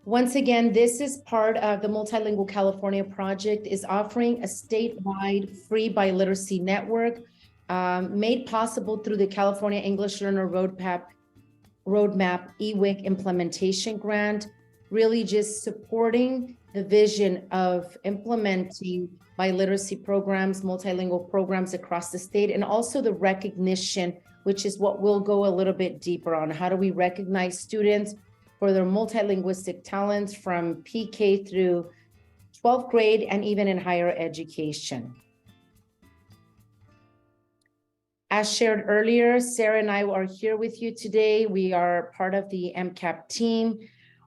Once again, this is part of the Multilingual California Project, is offering a statewide free biliteracy network made possible through the California English Learner Roadmap EWIC implementation grant, really just supporting the vision of implementing biliteracy programs, multilingual programs across the state, and also the recognition, which is what we'll go a little bit deeper on. How do we recognize students for their multilinguistic talents from PK through 12th grade and even in higher education? As shared earlier, Sarah and I are here with you today. We are part of the MCAP team.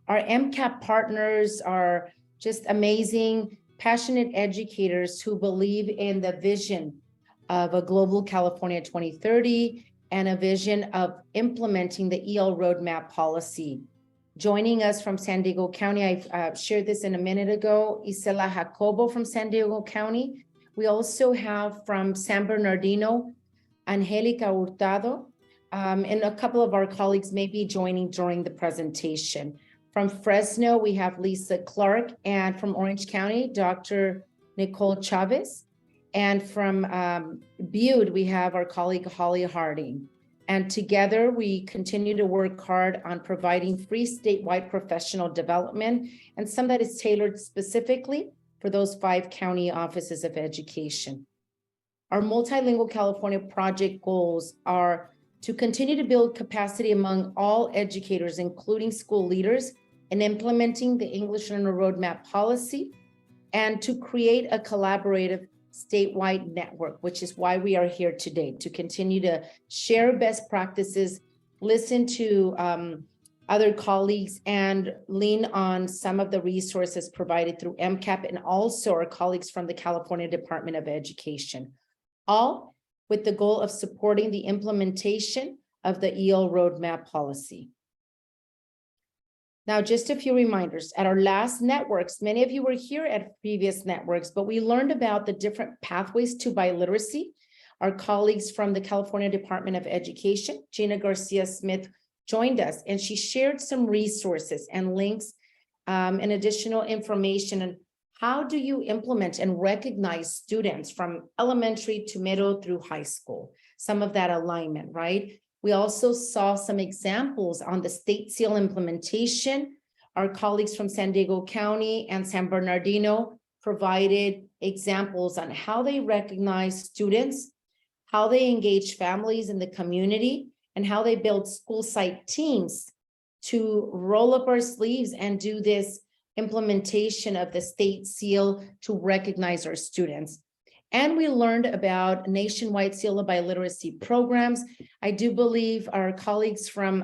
Our MCAP partners are just amazing, passionate educators who believe in the vision of a global California 2030 and a vision of implementing the EL roadmap policy. Joining us from San Diego County, I shared this in a minute ago, Isela Jacobo from San Diego County. We also have from San Bernardino, Angelica Hurtado, and a couple of our colleagues may be joining during the presentation. From Fresno, we have Lisa Clark, and from Orange County, Dr. Nicole Chavez. And from Butte, we have our colleague Holly Harding. And together, we continue to work hard on providing free statewide professional development and some that is tailored specifically for those 5 county offices of education. Our Multilingual California Project goals are to continue to build capacity among all educators, including school leaders, in implementing the English Learner Roadmap policy, and to create a collaborative statewide network, which is why we are here today, to continue to share best practices, listen to other colleagues, and lean on some of the resources provided through MCAP and also our colleagues from the California Department of Education, all with the goal of supporting the implementation of the EL roadmap policy. Now, just a few reminders. At our last networks, many of you were here at previous networks, but we learned about the different pathways to biliteracy. Our colleagues from the California Department of Education, Gina Garcia-Smith, joined us, and she shared some resources and links and additional information on how do you implement and recognize students from elementary to middle through high school, some of that alignment, right? We also saw some examples on the state seal implementation. Our colleagues from San Diego County and San Bernardino provided examples on how they recognize students, how they engage families in the community, and how they build school site teams to roll up our sleeves and do this implementation of the state seal to recognize our students. And we learned about nationwide seal of biliteracy programs. I do believe our colleagues from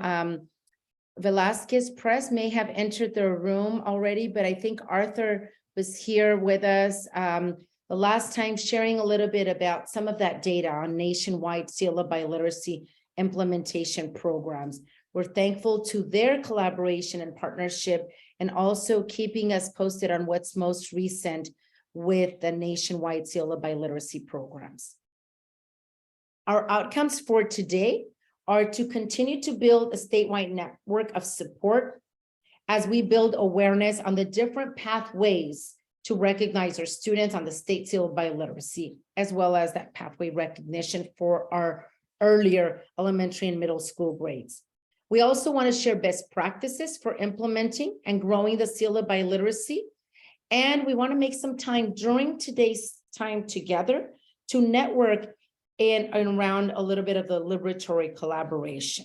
Velasquez Press may have entered the room already, but I think Arthur was here with us the last time, sharing a little bit about some of that data on nationwide seal of biliteracy implementation programs. We're thankful to their collaboration and partnership, and also keeping us posted on what's most recent with the nationwide seal of biliteracy programs. Our outcomes for today are to continue to build a statewide network of support as we build awareness on the different pathways to recognize our students on the state seal of biliteracy, as well as that pathway recognition for our earlier elementary and middle school grades. We also want to share best practices for implementing and growing the seal of biliteracy. And we want to make some time during today's time together to network and around a little bit of the liberatory collaboration.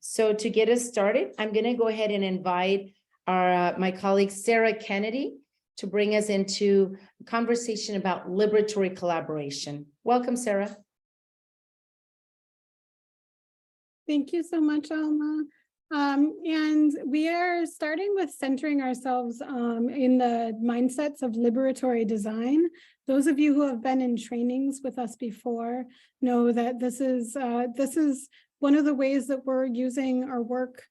So to get us started, I'm going to go ahead and invite my colleague Sarah Kennedy to bring us into a conversation about liberatory collaboration. Welcome, Sarah. Thank you so much, Alma. And we are starting with centering ourselves in the mindsets of liberatory design. Those of you who have been in trainings with us before know that this is one of the ways that we're using our work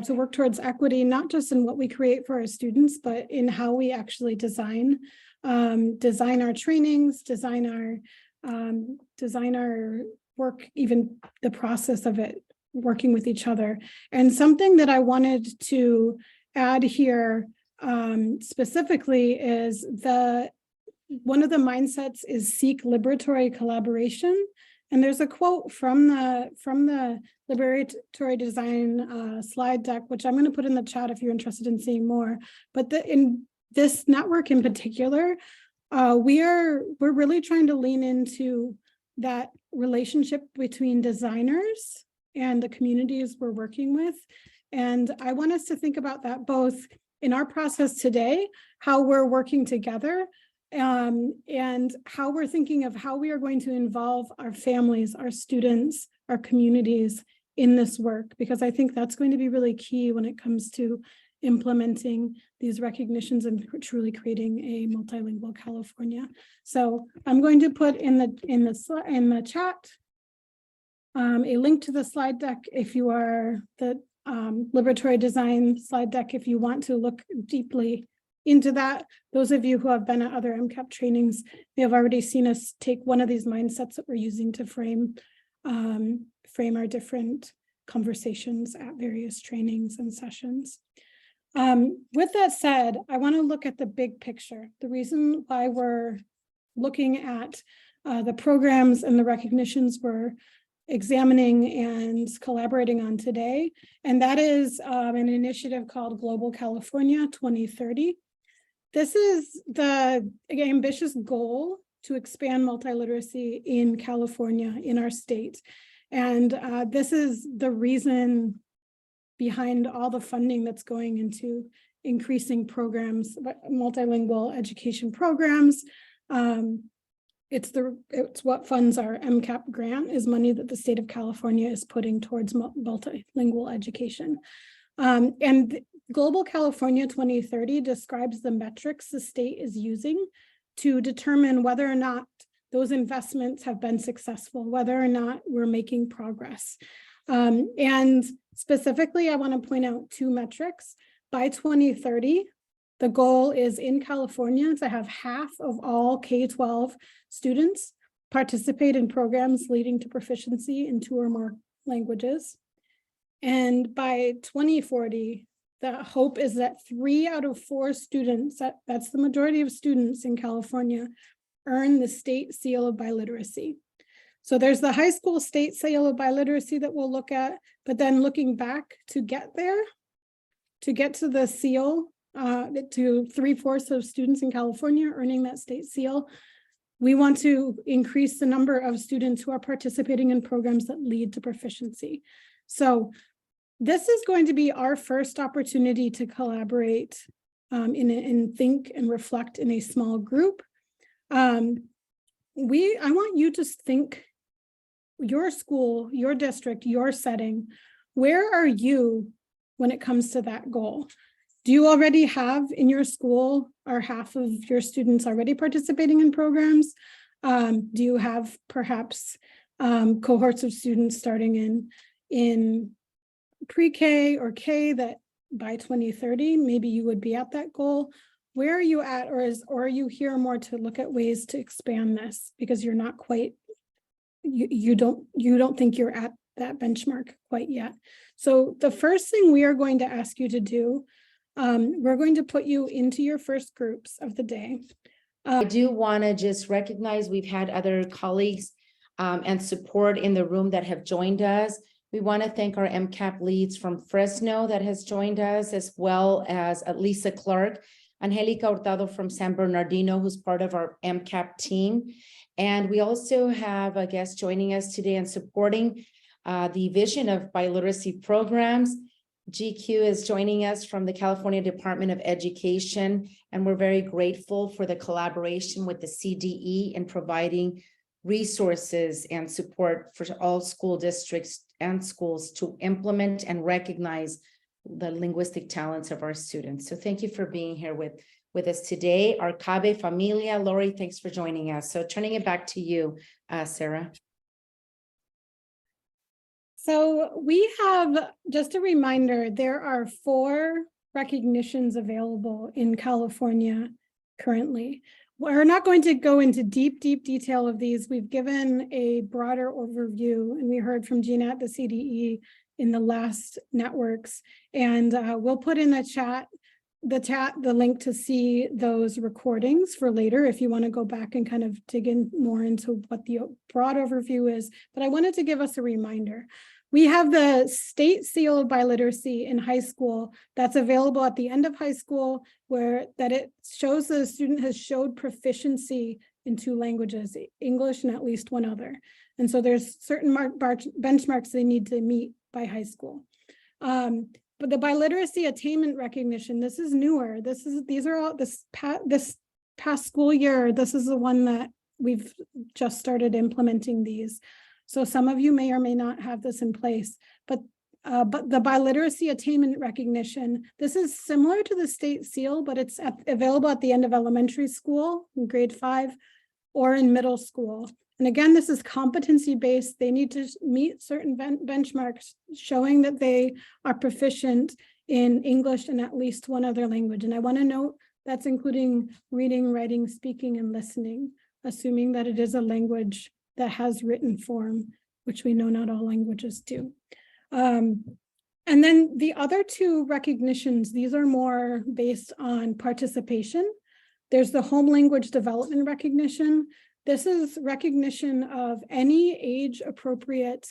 to work towards equity, not just in what we create for our students, but in how we actually design our trainings, design our work, even the process of it, working with each other. And something that I wanted to add here specifically is one of the mindsets is seek liberatory collaboration. And there's a quote from the liberatory design slide deck, which I'm going to put in the chat if you're interested in seeing more. But in this network in particular, we're really trying to lean into that relationship between designers and the communities we're working with. And I want us to think about that both in our process today, how we're working together, and how we're thinking of how we are going to involve our families, our students, our communities in this work, because I think that's going to be really key when it comes to implementing these recognitions and truly creating a multilingual California. So I'm going to put in the chat a link to the slide deck if you are the liberatory design slide deck, if you want to look deeply into that. Those of you who have been at other MCAP trainings may have already seen us take one of these mindsets that we're using to frame our different conversations at various trainings and sessions. With that said, I want to look at the big picture. The reason why we're looking at the programs and the recognitions we're examining and collaborating on today, and that is an initiative called Global California 2030. This is the ambitious goal to expand multiliteracy in California, in our state. And this is the reason behind all the funding that's going into increasing programs, multilingual education programs. It's what funds our MCAP grant, is money that the state of California is putting towards multilingual education. And Global California 2030 describes the metrics the state is using to determine whether or not those investments have been successful, whether or not we're making progress. And specifically, I want to point out two metrics. By 2030, the goal is in California to have half of all K-12 students participate in programs leading to proficiency in 2 or more languages. And by 2040, the hope is that 3 out of 4 students, that's the majority of students in California, earn the state seal of biliteracy. So there's the high school state seal of biliteracy that we'll look at, but then looking back to get there, to get to the seal, to 3/4 of students in California earning that state seal, we want to increase the number of students who are participating in programs that lead to proficiency. So this is going to be our first opportunity to collaborate and think and reflect in a small group. I want you to think your school, your district, your setting. Where are you when it comes to that goal? Do you already have in your school, are half of your students already participating in programs? Do you have perhaps cohorts of students starting in pre-K or K that by 2030, maybe you would be at that goal? Where are you at, or are you here more to look at ways to expand this because you're not quite, you don't think you're at that benchmark quite yet? So the first thing we are going to ask you to do, we're going to put you into your first groups of the day. I do want to just recognize we've had other colleagues and support in the room that have joined us. We want to thank our MCAP leads from Fresno that has joined us, as well as Lisa Clark, Angelica Hurtado from San Bernardino, who's part of our MCAP team. And we also have a guest joining us today and supporting the vision of biliteracy programs. GQ is joining us from the California Department of Education, and we're very grateful for the collaboration with the CDE in providing resources and support for all school districts and schools to implement and recognize the linguistic talents of our students. So thank you for being here with us today. Our Cabe Familia, Lori, thanks for joining us. So turning it back to you, Sarah. So we have, just a reminder, there are 4 recognitions available in California currently. We're not going to go into deep detail of these. We've given a broader overview, and we heard from Gina at the CDE in the last networks. And we'll put in the chat the link to see those recordings for later if you want to go back and kind of dig in more into what the broad overview is. But I wanted to give us a reminder. We have the state seal of biliteracy in high school that's available at the end of high school, where that it shows that a student has showed proficiency in 2 languages, English and at least one other. And so there's certain benchmarks they need to meet by high school. But the biliteracy attainment recognition, this is newer. These are all this past school year. This is the one that we've just started implementing these. So some of you may or may not have this in place, but the biliteracy attainment recognition, this is similar to the state seal, but it's available at the end of elementary school in grade 5 or in middle school. And again, this is competency-based. They need to meet certain benchmarks showing that they are proficient in English and at least one other language. And I want to note that's including reading, writing, speaking, and listening, assuming that it is a language that has written form, which we know not all languages do. And then the other 2 recognitions, these are more based on participation. There's the home language development recognition. This is recognition of any age-appropriate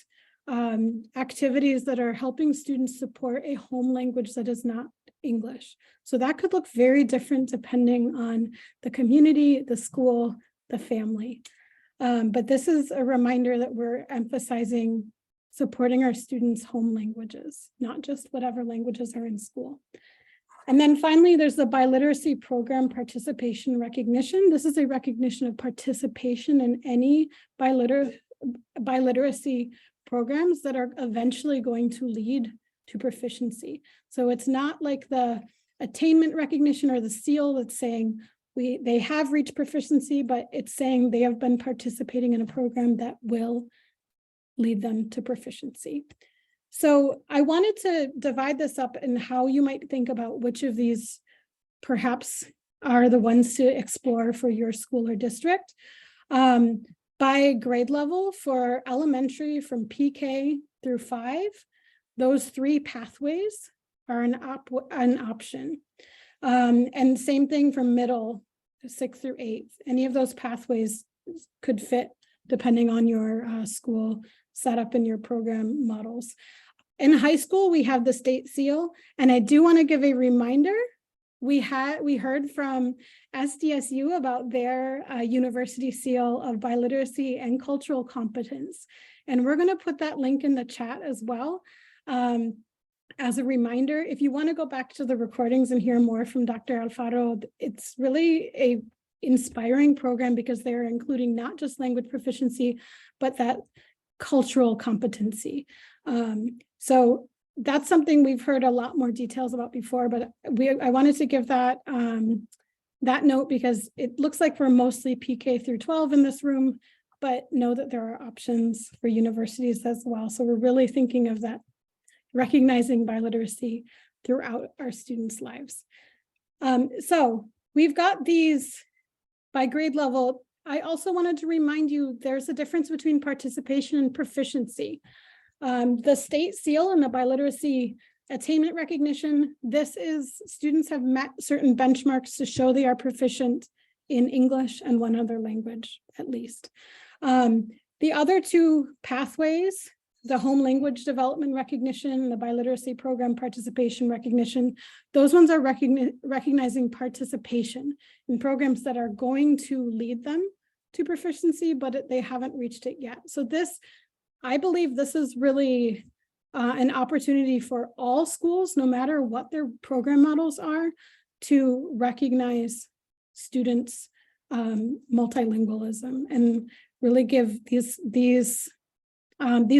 activities that are helping students support a home language that is not English. So that could look very different depending on the community, the school, the family. But this is a reminder that we're emphasizing supporting our students' home languages, not just whatever languages are in school. And then finally, there's the biliteracy program participation recognition. This is a recognition of participation in any biliteracy programs that are eventually going to lead to proficiency. So it's not like the attainment recognition or the seal that's saying they have reached proficiency, but it's saying they have been participating in a program that will lead them to proficiency. So I wanted to divide this up in how you might think about which of these perhaps are the ones to explore for your school or district. By grade level for elementary from PK through 5, those 3 pathways are an option. And same thing from middle 6 through 8. Any of those pathways could fit depending on your school setup and your program models. In high school, we have the state seal, and I do want to give a reminder. We heard from SDSU about their university seal of biliteracy and cultural competence, and we're going to put that link in the chat as well. As a reminder, if you want to go back to the recordings and hear more from Dr. Alfaro, it's really a inspiring program because they're including not just language proficiency, but that cultural competency. So that's something we've heard a lot more details about before, but I wanted to give that that note because it looks like we're mostly PK through 12 in this room, but know that there are options for universities as well. So we're really thinking of that, recognizing biliteracy throughout our students' lives. So we've got these by grade level. I also wanted to remind you there's a difference between participation and proficiency. The state seal and the biliteracy attainment recognition, this is students have met certain benchmarks to show they are proficient in English and one other language at least. The other 2 pathways, the home language development recognition, the biliteracy program participation recognition, those ones are recognizing participation in programs that are going to lead them to proficiency, but they haven't reached it yet. So this, I believe this is really an opportunity for all schools, no matter what their program models are, to recognize students' multilingualism and really give these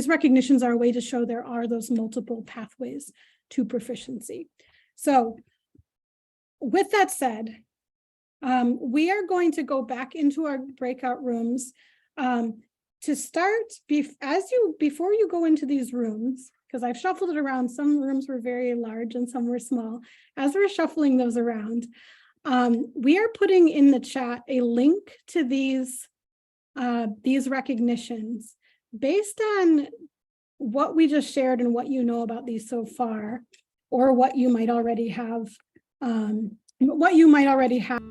recognitions are a way to show there are those multiple pathways to proficiency. So with that said, we are going to go back into our breakout rooms to start. Before you go into these rooms, because I've shuffled it around, some rooms were very large and some were small. As we're shuffling those around, we are putting in the chat a link to these recognitions based on what we just shared and what you know about these so far, or what you might already have what you might already have.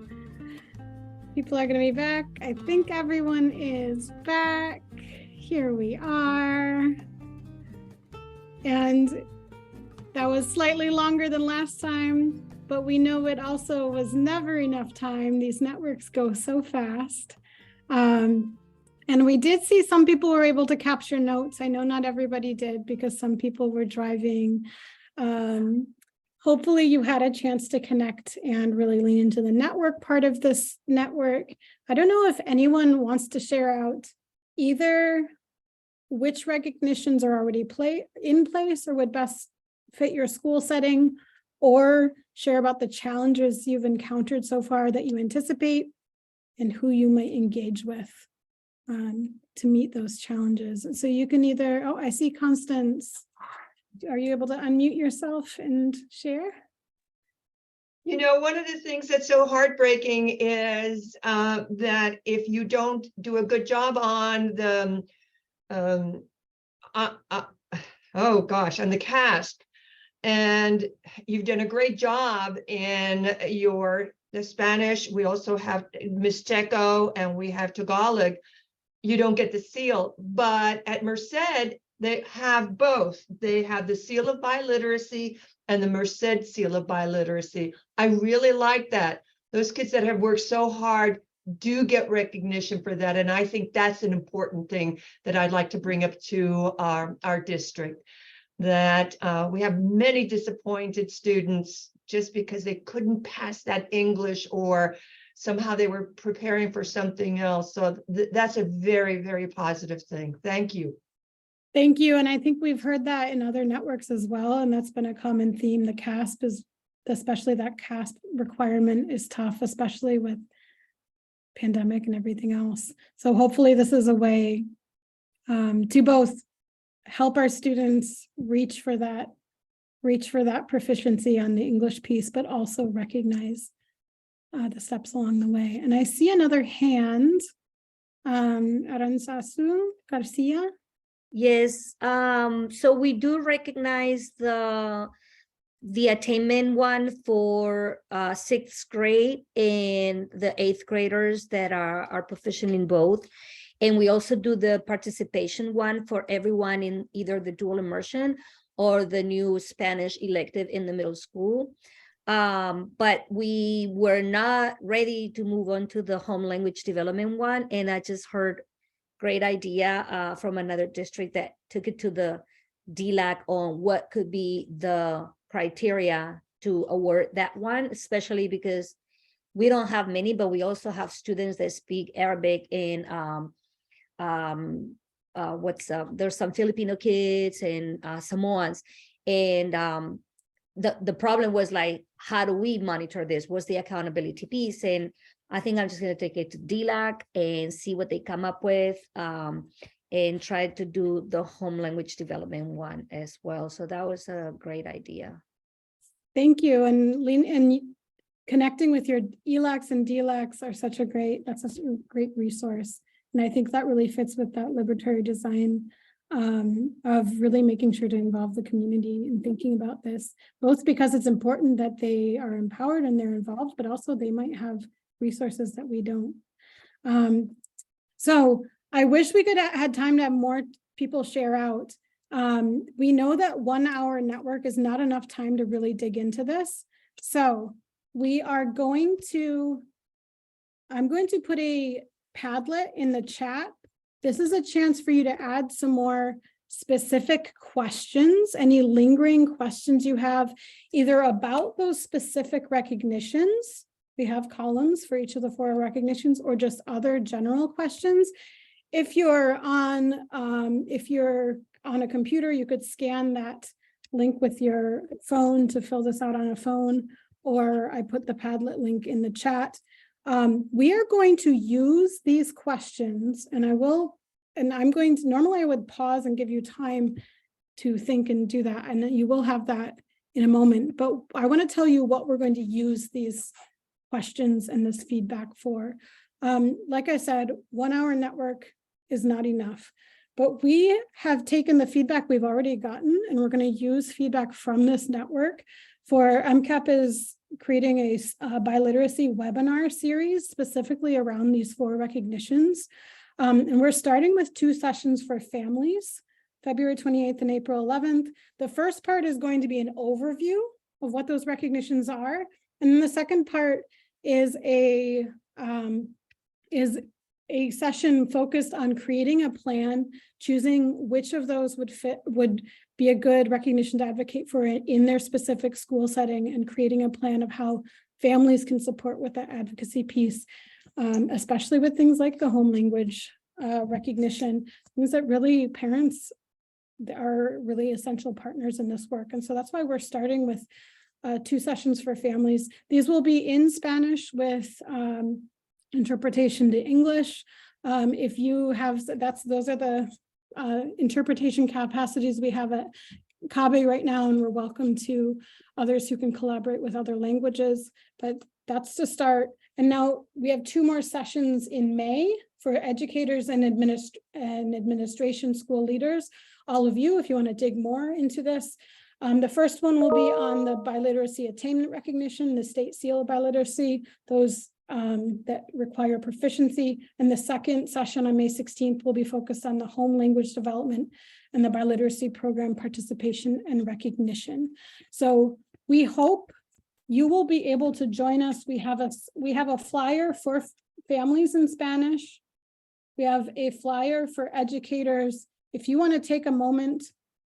People are going to be back. I think everyone is back. Here we are. And that was slightly longer than last time, but we know it also was never enough time. These networks go so fast. And we did see some people were able to capture notes. I know not everybody did because some people were driving. Hopefully you had a chance to connect and really lean into the network part of this network. I don't know if anyone wants to share out either which recognitions are already in place or would best fit your school setting, or share about the challenges you've encountered so far that you anticipate and who you might engage with to meet those challenges. So you can either, oh, I see Constance. Are you able to unmute yourself and share? You know, one of the things that's so heartbreaking is that if you don't do a good job on the, oh gosh, on the CASP, and you've done a great job in the Spanish, we also have Mixteco and we have Tagalog, you don't get the seal. But at Merced, they have both. They have the seal of biliteracy and the Merced seal of biliteracy. I really like that. Those kids that have worked so hard do get recognition for that. And I think that's an important thing that I'd like to bring up to our district, that we have many disappointed students just because they couldn't pass that English or somehow they were preparing for something else. So that's a very, very positive thing. Thank you. Thank you. And I think we've heard that in other networks as well. And that's been a common theme. The CASP is, especially that CASP requirement is tough, especially with pandemic and everything else. So hopefully this is a way to both help our students reach for that proficiency on the English piece, but also recognize the steps along the way. And I see another hand, Aranzazu Garcia. Yes, so we do recognize the attainment one for 6th grade and the 8th graders that are proficient in both. And we also do the participation one for everyone in either the dual immersion or the new Spanish elective in the middle school. But we were not ready to move on to the home language development one. And I just heard great idea from another district that took it to the DLAC on what could be the criteria to award that one, especially because we don't have many, but we also have students that speak Arabic and there's some Filipino kids and Samoans. And the problem was like, how do we monitor this? What's the accountability piece? And I think I'm just going to take it to DLAC and see what they come up with and try to do the home language development one as well. So that was a great idea. Thank you. And connecting with your ELACs and DLACs are such a great resource. And I think that really fits with that liberatory design of really making sure to involve the community in thinking about this, both because it's important that they are empowered and they're involved, but also they might have resources that we don't. So I wish we could had time to have more people share out. We know that 1 hour network is not enough time to really dig into this. So we are going to, I'm going to put a Padlet in the chat. This is a chance for you to add some more specific questions, any lingering questions you have, either about those specific recognitions. We have columns for each of the 4 recognitions, or just other general questions. If you're on a computer, you could scan that link with your phone to fill this out on a phone, or I put the Padlet link in the chat. We are going to use these questions, and normally I would pause and give you time to think and do that, and then you will have that in a moment. But I want to tell you what we're going to use these questions and this feedback for. Like I said, 1 hour network is not enough, but we have taken the feedback we've already gotten, and we're going to use feedback from this network For MCAP is creating a biliteracy webinar series specifically around these 4 recognitions. And we're starting with 2 sessions for families, February 28th and April 11th. The first part is going to be an overview of what those recognitions are. And then the second part is a session focused on creating a plan, choosing which of those would be a good recognition to advocate for it in their specific school setting, and creating a plan of how families can support with that advocacy piece, especially with things like the home language recognition, things that really parents are really essential partners in this work. And so that's why we're starting with 2 sessions for families. These will be in Spanish with interpretation to English. If you have, those are the interpretation capacities we have at CABE right now, and we're welcome to others who can collaborate with other languages, but that's to start. And now we have 2 more sessions in May for educators and administration school leaders. All of you, if you want to dig more into this. The first one will be on the biliteracy attainment recognition, the state seal of biliteracy, those that require proficiency. And the second session on May 16th will be focused on the home language development and the biliteracy program participation and recognition. So we hope you will be able to join us. We have a flyer for families in Spanish. We have a flyer for educators. If you want to take a moment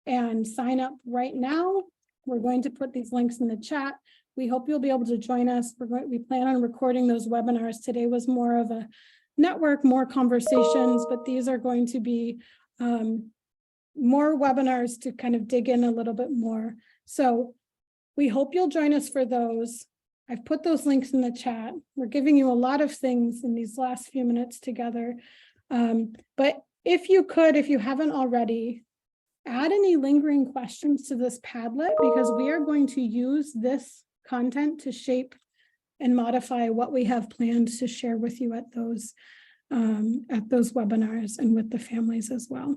and sign up right now, we're going to put these links in the chat. We hope you'll be able to join us. We plan on recording those webinars. Today was more of a network, more conversations, but these are going to be more webinars to kind of dig in a little bit more. So we hope you'll join us for those. I've put those links in the chat. We're giving you a lot of things in these last few minutes together. But if you haven't already, add any lingering questions to this Padlet, because we are going to use this content to shape and modify what we have planned to share with you at those webinars and with the families as well.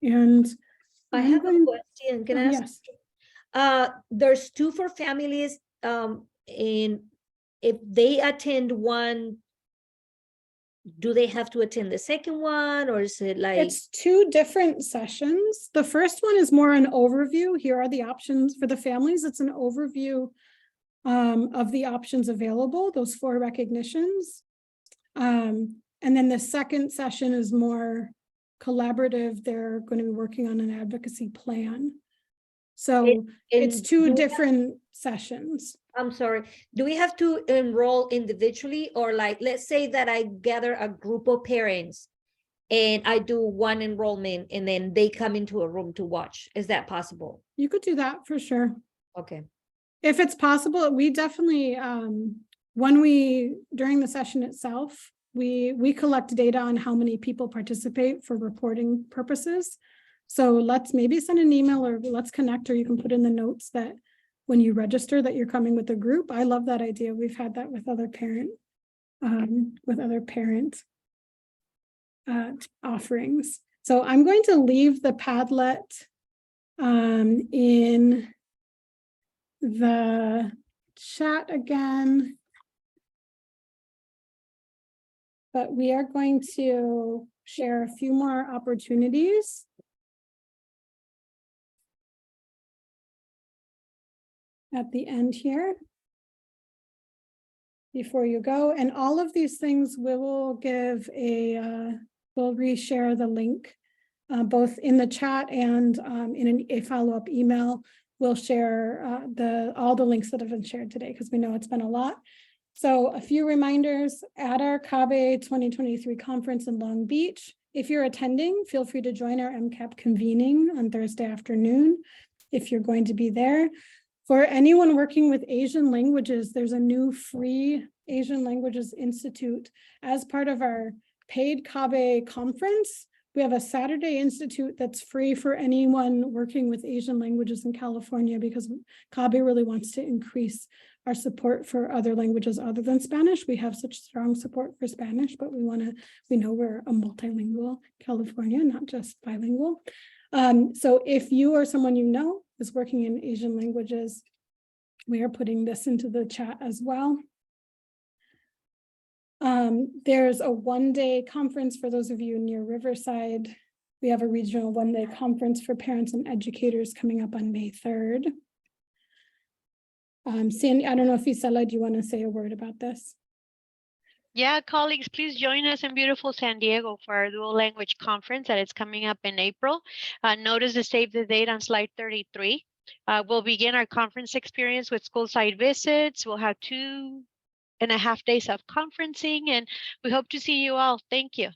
And I have a question. Can I ask? Yes. There's 2 for families. And if they attend one, do they have to attend the second one, or is it like? It's 2 different sessions. The first one is more an overview. Here are the options for the families. It's an overview of the options available, those 4 recognitions. And then the second session is more collaborative. They're going to be working on an advocacy plan. So it's 2 different sessions. I'm sorry, do we have to enroll individually, or like, let's say that I gather a group of parents and I do one enrollment and then they come into a room to watch? Is that possible? You could do that for sure. Okay. If it's possible, we definitely, during the session itself, we collect data on how many people participate for reporting purposes. So let's maybe send an email, or let's connect, or you can put in the notes that when you register that you're coming with a group. I love that idea. We've had that with other parent offerings. So I'm going to leave the Padlet in the chat again. But we are going to share a few more opportunities. At the end here, before you go, and all of these things we will give we'll reshare the link both in the chat and in a follow-up email. We'll share all the links that have been shared today, because we know it's been a lot. So a few reminders: at our CABE 2023 conference in Long Beach, if you're attending, feel free to join our MCAP convening on Thursday afternoon if you're going to be there. For anyone working with Asian languages, there's a new free Asian Languages Institute. As part of our paid CABE conference, we have a Saturday Institute that's free for anyone working with Asian languages in California, because CABE really wants to increase our support for other languages other than Spanish. We have such strong support for Spanish, but we know we're a multilingual California, not just bilingual. So if you or someone you know is working in Asian languages, we are putting this into the chat as well. There's a one-day conference for those of you near Riverside. We have a regional one-day conference for parents and educators coming up on May 3rd. Sandy, I don't know if Isela, do you want to say a word about this? Yeah, colleagues, please join us in beautiful San Diego for our dual language conference that is coming up in April. Notice to save the date on slide 33. We'll begin our conference experience with school site visits. We'll have 2.5 days of conferencing, and we hope to see you all. Thank you.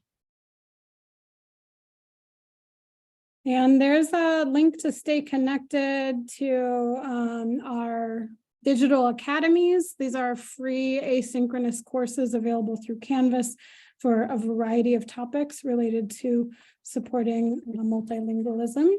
And there's a link to stay connected to our digital academies. These are free asynchronous courses available through Canvas for a variety of topics related to supporting multilingualism.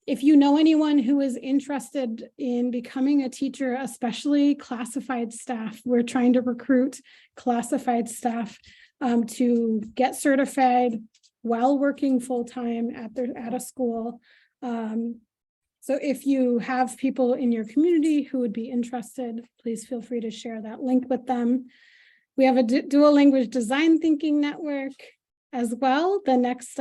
If you know anyone who is interested in becoming a teacher, especially classified staff, we're trying to recruit classified staff to get certified while working full-time at a school. So if you have people in your community who would be interested, please feel free to share that link with them. We have a dual language design thinking network as well. The next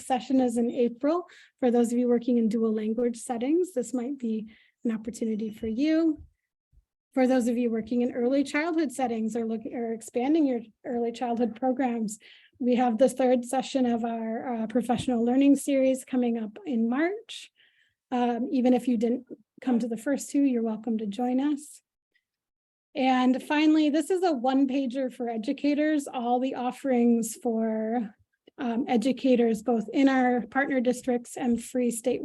session is in April. For those of you working in dual language settings, this might be an opportunity for you. For those of you working in early childhood settings or expanding your early childhood programs, we have the third session of our professional learning series coming up in March. Even if you didn't come to the first two, you're welcome to join us. And finally, this is a one-pager for educators, all the offerings for educators, both in our partner districts and free statewide